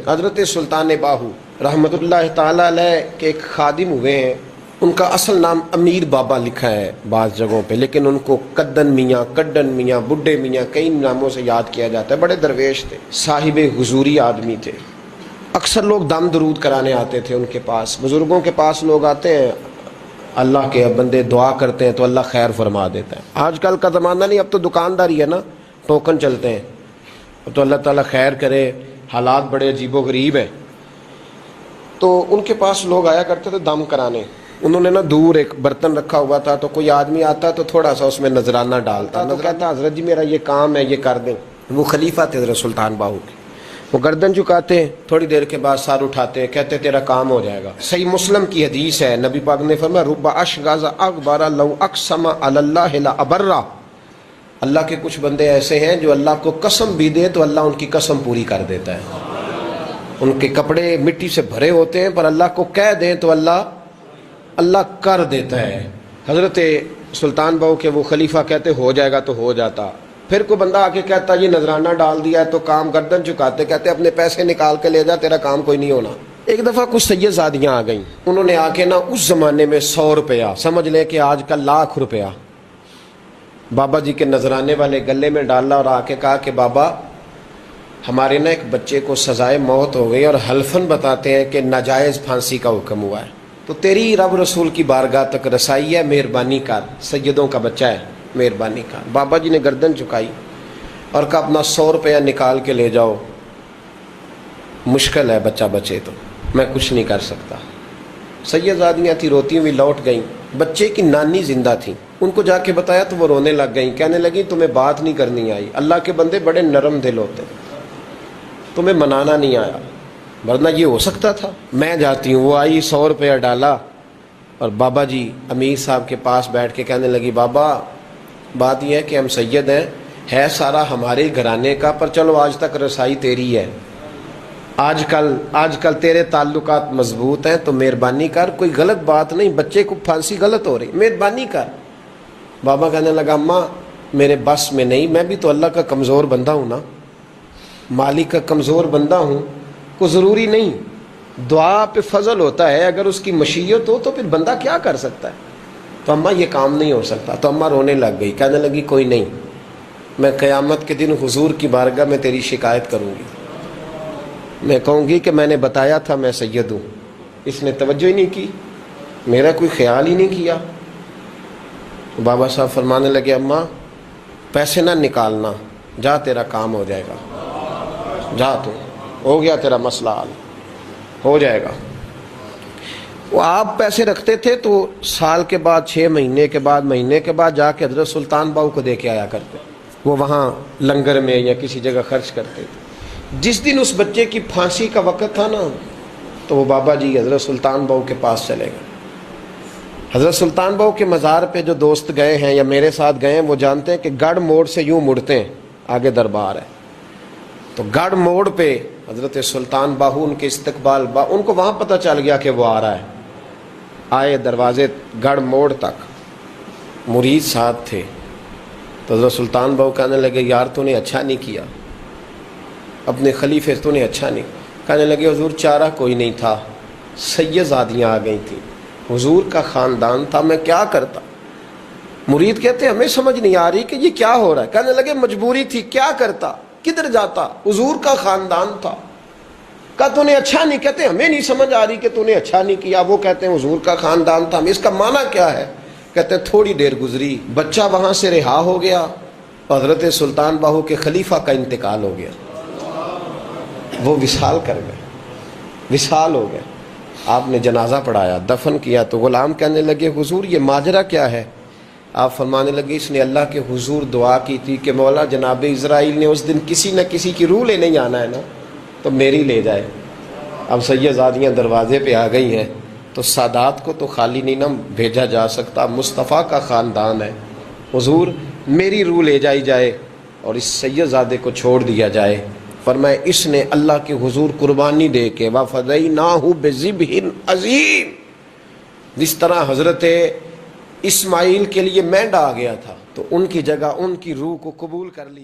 حضرت سلطان باہو رحمۃ اللہ تعالی علیہ کے ایک خادم ہوئے ہیں، ان کا اصل نام امیر بابا لکھا ہے بعض جگہوں پہ، لیکن ان کو کدن میاں، کڈن میاں، بڈھے میاں کئی ناموں سے یاد کیا جاتا ہے۔ بڑے درویش تھے، صاحب حضوری آدمی تھے۔ اکثر لوگ دم درود کرانے آتے تھے ان کے پاس، بزرگوں کے پاس لوگ آتے ہیں، اللہ کے بندے دعا کرتے ہیں تو اللہ خیر فرما دیتا ہے۔ آج کل کا زمانہ نہیں، اب تو دکانداری ہے نا، ٹوکن چلتے ہیں، تو اللہ تعالیٰ خیر کرے، حالات بڑے عجیب و غریب ہیں۔ تو ان کے پاس لوگ آیا کرتے تھے دم کرانے۔ انہوں نے نا دور ایک برتن رکھا ہوا تھا، تو کوئی آدمی آتا تو تھوڑا سا اس میں نذرانہ ڈالتا، تو کہتا حضرت جی میرا یہ کام ہے، یہ کر دیں۔ وہ خلیفہ تھے حضرت سلطان باہو کے، وہ گردن جھکاتے، تھوڑی دیر کے بعد سر اٹھاتے، کہتے تیرا کام ہو جائے گا۔ صحیح مسلم کی حدیث ہے، نبی پاک نے فرمایا رب اشغاز اغبر لو اقسم علی اللہ لابرہ، اللہ کے کچھ بندے ایسے ہیں جو اللہ کو قسم بھی دے تو اللہ ان کی قسم پوری کر دیتا ہے۔ ان کے کپڑے مٹی سے بھرے ہوتے ہیں، پر اللہ کو کہہ دیں تو اللہ کر دیتا ہے۔ حضرت سلطان باہو کے وہ خلیفہ کہتے ہو جائے گا تو ہو جاتا۔ پھر کوئی بندہ آ کے کہتا یہ نذرانہ ڈال دیا ہے تو کام، گردن چکاتے کہتے اپنے پیسے نکال کے لے جا، تیرا کام کوئی نہیں ہونا۔ ایک دفعہ کچھ سید زادیاں آ گئیں، انہوں نے آ کے نا اس زمانے میں 100 روپیہ، سمجھ لیں کہ آج کل لاکھ روپیہ، بابا جی کے نذرانے والے گلے میں ڈالا اور آ کے کہا کہ بابا ہمارے نا ایک بچے کو سزائے موت ہو گئی اور حلفاً بتاتے ہیں کہ ناجائز پھانسی کا حکم ہوا ہے، تو تیری رب رسول کی بارگاہ تک رسائی ہے، مہربانی کر، سیدوں کا بچہ ہے، مہربانی کر۔ بابا جی نے گردن چکائی اور کہا اپنا 100 روپیہ نکال کے لے جاؤ، مشکل ہے بچہ بچے تو میں کچھ نہیں کر سکتا۔ سیدزادیاں تھیں، روتی ہوئی لوٹ گئیں، بچے کی نانی زندہ تھیں، ان کو جا کے بتایا تو وہ رونے لگ گئیں، کہنے لگیں تمہیں بات نہیں کرنی آئی، اللہ کے بندے بڑے نرم دل ہوتے ہیں، تمہیں منانا نہیں آیا، ورنہ یہ ہو سکتا تھا۔ میں جاتی ہوں۔ وہ آئی، 100 روپیہ ڈالا اور بابا جی امیر صاحب کے پاس بیٹھ کے کہنے لگی بابا بات یہ ہے کہ ہم سید ہیں، ہے سارا ہمارے گھرانے کا، پر چلو آج تک رسائی تیری ہے، آج کل تیرے تعلقات مضبوط ہیں تو مہربانی کر، کوئی غلط بات نہیں، بچے کو پھانسی غلط ہو رہی، مہربانی کر۔ بابا کہنے لگا اماں میرے بس میں نہیں، میں بھی تو اللہ کا کمزور بندہ ہوں نا، مالک کا کمزور بندہ ہوں، کو ضروری نہیں، دعا پہ فضل ہوتا ہے، اگر اس کی مشیت ہو تو پھر بندہ کیا کر سکتا ہے۔ تو اماں یہ کام نہیں ہو سکتا، تو اماں رونے لگ گئی، کہنے لگی کوئی نہیں، میں قیامت کے دن حضور کی بارگاہ میں تیری شکایت کروں گی، میں کہوں گی کہ میں نے بتایا تھا میں سید ہوں، اس نے توجہ ہی نہیں کی، میرا کوئی خیال ہی نہیں کیا۔ بابا صاحب فرمانے لگے اماں پیسے نہ نکالنا، جا تیرا کام ہو جائے گا، جا تو ہو گیا تیرا مسئلہ حل ہو جائے گا۔ وہ آپ پیسے رکھتے تھے تو سال کے بعد، 6 مہینے کے بعد، مہینے کے بعد جا کے حضرت سلطان باہو کو دے کے آیا کرتے، وہ وہاں لنگر میں یا کسی جگہ خرچ کرتے تھے۔ جس دن اس بچے کی پھانسی کا وقت تھا نا، تو وہ بابا جی حضرت سلطان باہو کے پاس چلے گئے۔ حضرت سلطان باہو کے مزار پہ جو دوست گئے ہیں یا میرے ساتھ گئے ہیں وہ جانتے ہیں کہ گڑھ موڑ سے یوں مڑتے ہیں، آگے دربار ہے، تو گڑھ موڑ پہ حضرت سلطان باہو ان کے استقبال، ان کو وہاں پتہ چل گیا کہ وہ آ رہا ہے، آئے دروازے گڑھ موڑ تک، مرید ساتھ تھے، تو حضرت سلطان باہو کہنے لگے یار تو نے اچھا نہیں کیا، اپنے خلیفے تو نے اچھا نہیں۔ کہنے لگے حضور چارہ کوئی نہیں تھا، سیدزادیاں آ گئی تھیں، حضور کا خاندان تھا، میں کیا کرتا۔ مرید کہتے ہمیں سمجھ نہیں آ رہی کہ یہ کیا ہو رہا ہے۔ کہنے لگے مجبوری تھی، کیا کرتا، کدھر جاتا، حضور کا خاندان تھا۔ کہا تو نے اچھا نہیں، کہتے ہمیں نہیں سمجھ آ رہی کہ تو نے اچھا نہیں کیا، وہ کہتے ہیں حضور کا خاندان تھا، اس کا معنی کیا ہے؟ کہتے ہیں تھوڑی دیر گزری، بچہ وہاں سے رہا ہو گیا، حضرت سلطان باہو کے خلیفہ کا انتقال ہو گیا، وہ وصال کر گئے، وصال ہو گئے۔ آپ نے جنازہ پڑھایا، دفن کیا، تو غلام کہنے لگے حضور یہ ماجرا کیا ہے؟ آپ فرمانے لگے اس نے اللہ کے حضور دعا کی تھی کہ مولا جناب اسرائیل نے اس دن کسی نہ کسی کی روح لینے جانا ہے نا، تو میری لے جائے۔ اب سیدزادیاں دروازے پہ آ گئی ہیں، تو سادات کو تو خالی نہیں نہ بھیجا جا سکتا، مصطفیٰ کا خاندان ہے، حضور میری روح لے جائی جائے اور اس سیدزادے کو چھوڑ دیا جائے۔ فرمایا اس نے اللہ کے حضور قربانی دے کے وَفَدَيْنَاهُ بِذِبْحٍ عَظِيمٍ، جس طرح حضرت اسماعیل کے لیے مینڈا آ گیا تھا تو ان کی جگہ ان کی روح کو قبول کر لی۔